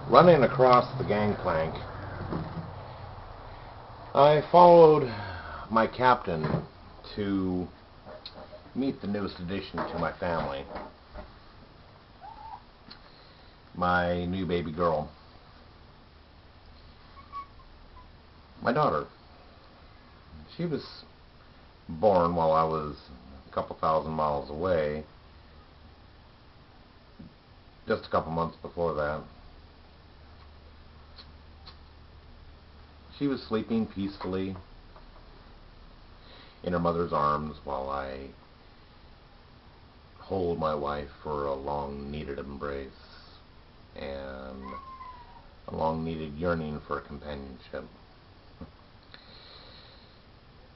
Running across the gangplank, I followed my captain to meet the newest addition to my family, my new baby girl, my daughter. She was born while I was a couple thousand miles away, just a couple months before that. She was sleeping peacefully in her mother's arms while I hold my wife for a long-needed embrace and a long-needed yearning for companionship.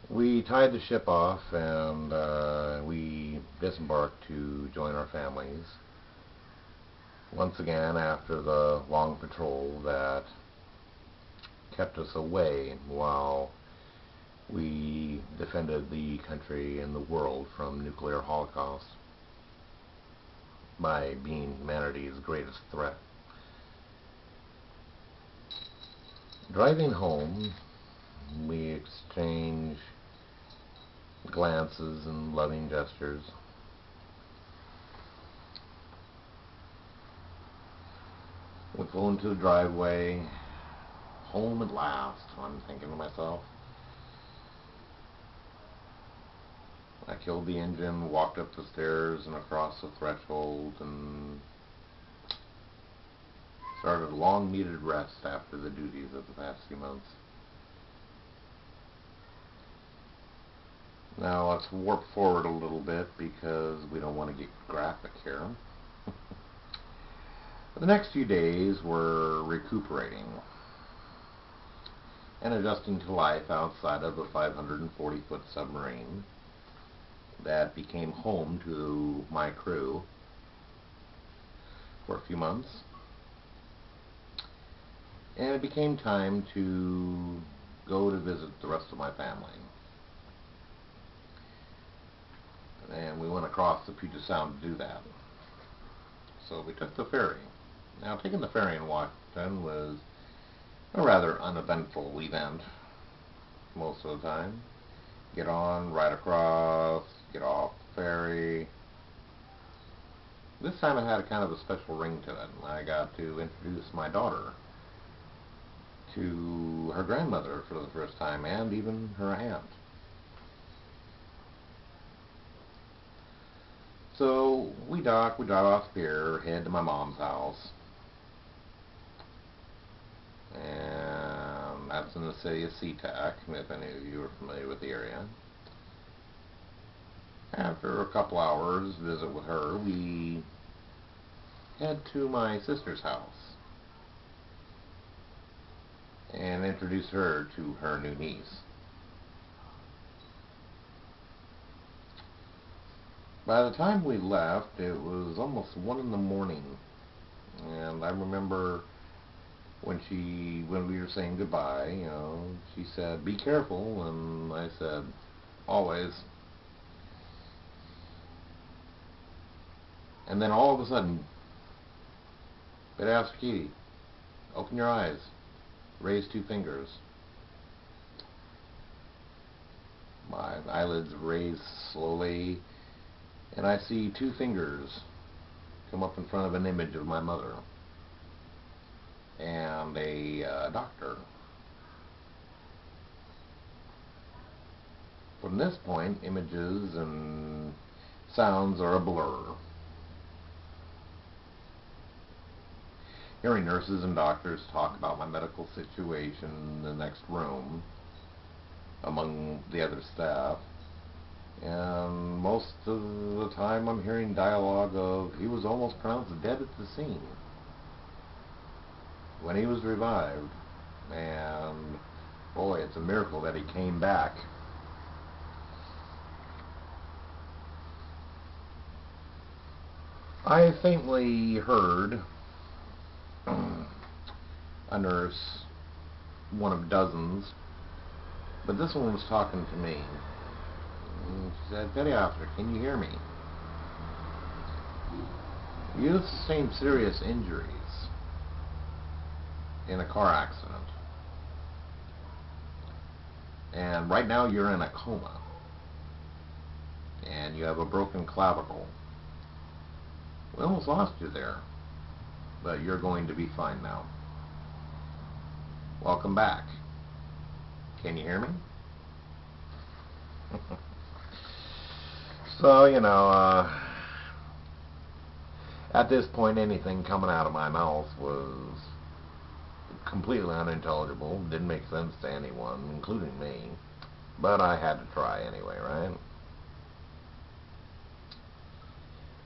We tied the ship off and we disembarked to join our families. Once again, after the long patrol that kept us away while we defended the country and the world from nuclear holocaust by being humanity's greatest threat. Driving home, we exchange glances and loving gestures. We pull into the driveway. Home at last, I'm thinking to myself. I killed the engine, walked up the stairs and across the threshold, and started a long-needed rest after the duties of the past few months. Now let's warp forward a little bit because we don't want to get graphic here. The next few days were recuperating and adjusting to life outside of a 540-foot submarine that became home to my crew for a few months. And it became time to go to visit the rest of my family. And we went across the Puget Sound to do that. So we took the ferry. Now, taking the ferry in Washington was a rather uneventful event most of the time. Get on, ride across, get off the ferry. This time it had a kind of a special ring to it. I got to introduce my daughter to her grandmother for the first time, and even her aunt. So we drive off here, head to my mom's house. And that's in the city of SeaTac, if any of you are familiar with the area. After a couple hours visit with her, we head to my sister's house and introduce her to her new niece. By the time we left, it was almost 1 in the morning, and I remember when we were saying goodbye, she said, "Be careful," and I said, "Always." And then all of a sudden, better ask Kitty, open your eyes, raise 2 fingers. My eyelids raise slowly, and I see 2 fingers come up in front of an image of my mother and a doctor. From this point, images and sounds are a blur. Hearing nurses and doctors talk about my medical situation in the next room among the other staff, and most of the time I'm hearing dialogue of, "He was almost pronounced dead at the scene when he was revived, and boy, it's a miracle that he came back." I faintly heard a nurse, one of dozens, but this one was talking to me. And she said, "Petty officer, can you hear me? You sustained serious injuries. in a car accident. And right now you're in a coma. And you have a broken clavicle. We almost lost you there. But you're going to be fine now. Welcome back. Can you hear me? So, at this point anything coming out of my mouth was completely unintelligible, didn't make sense to anyone, including me, but I had to try anyway, right?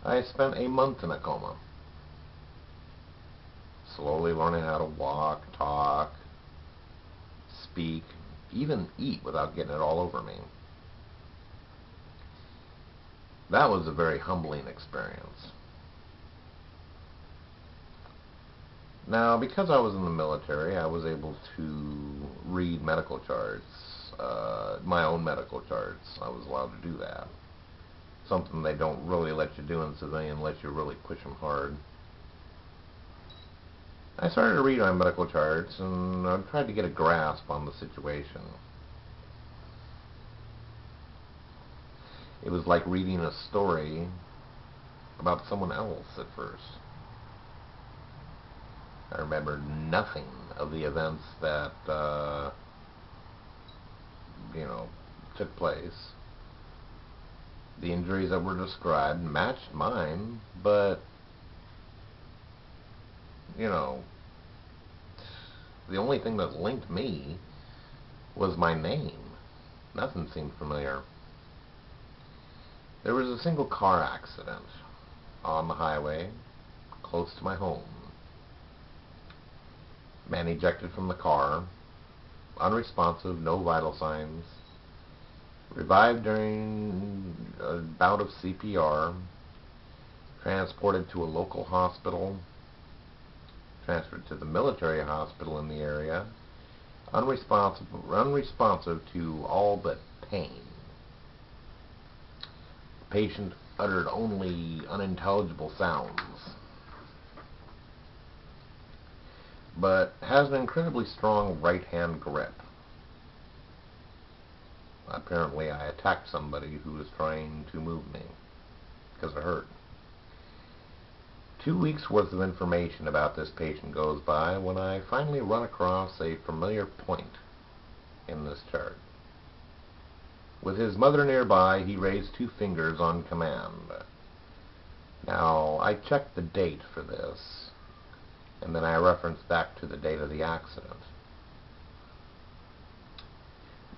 I spent a month in a coma, slowly learning how to walk, talk, speak, even eat without getting it all over me. That was a very humbling experience. Now, because I was in the military, I was able to read medical charts, my own medical charts. I was allowed to do that. Something they don't really let you do in civilian unless you really push them hard. I started to read my medical charts and I tried to get a grasp on the situation. It was like reading a story about someone else at first. I remembered nothing of the events that, took place. The injuries that were described matched mine, but, the only thing that linked me was my name. Nothing seemed familiar. There was a single car accident on the highway close to my home. Man ejected from the car, unresponsive, no vital signs, revived during a bout of CPR, transported to a local hospital, transferred to the military hospital in the area, unresponsive to all but pain. The patient uttered only unintelligible sounds, but has an incredibly strong right-hand grip. Apparently I attacked somebody who was trying to move me because it hurt. 2 weeks worth of information about this patient goes by when I finally run across a familiar point in this chart. With his mother nearby, he raised 2 fingers on command. Now, I checked the date for this, and then I referenced back to the date of the accident.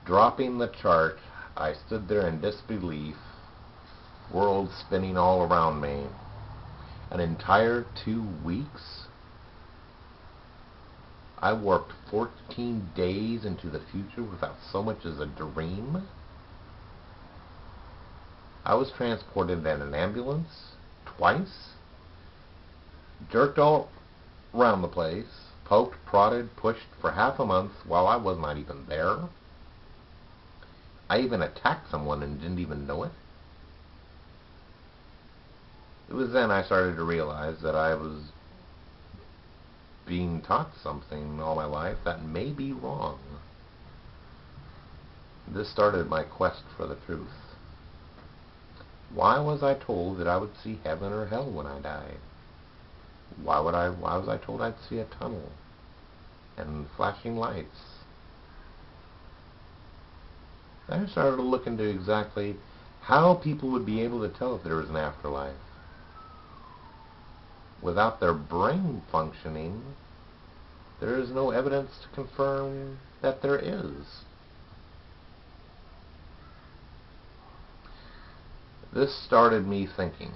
Dropping the chart, I stood there in disbelief, world spinning all around me. An entire 2 weeks? I warped 14 days into the future without so much as a dream. I was transported in an ambulance twice, jerked all around the place, poked, prodded, pushed for half a month while I was not even there. I even attacked someone and didn't even know it. It was then I started to realize that I was being taught something all my life that may be wrong. This started my quest for the truth. Why was I told that I would see heaven or hell when I died? Why was I told I'd see a tunnel and flashing lights? I started to look into exactly how people would be able to tell if there was an afterlife. Without their brain functioning, there is no evidence to confirm that there is. This started me thinking.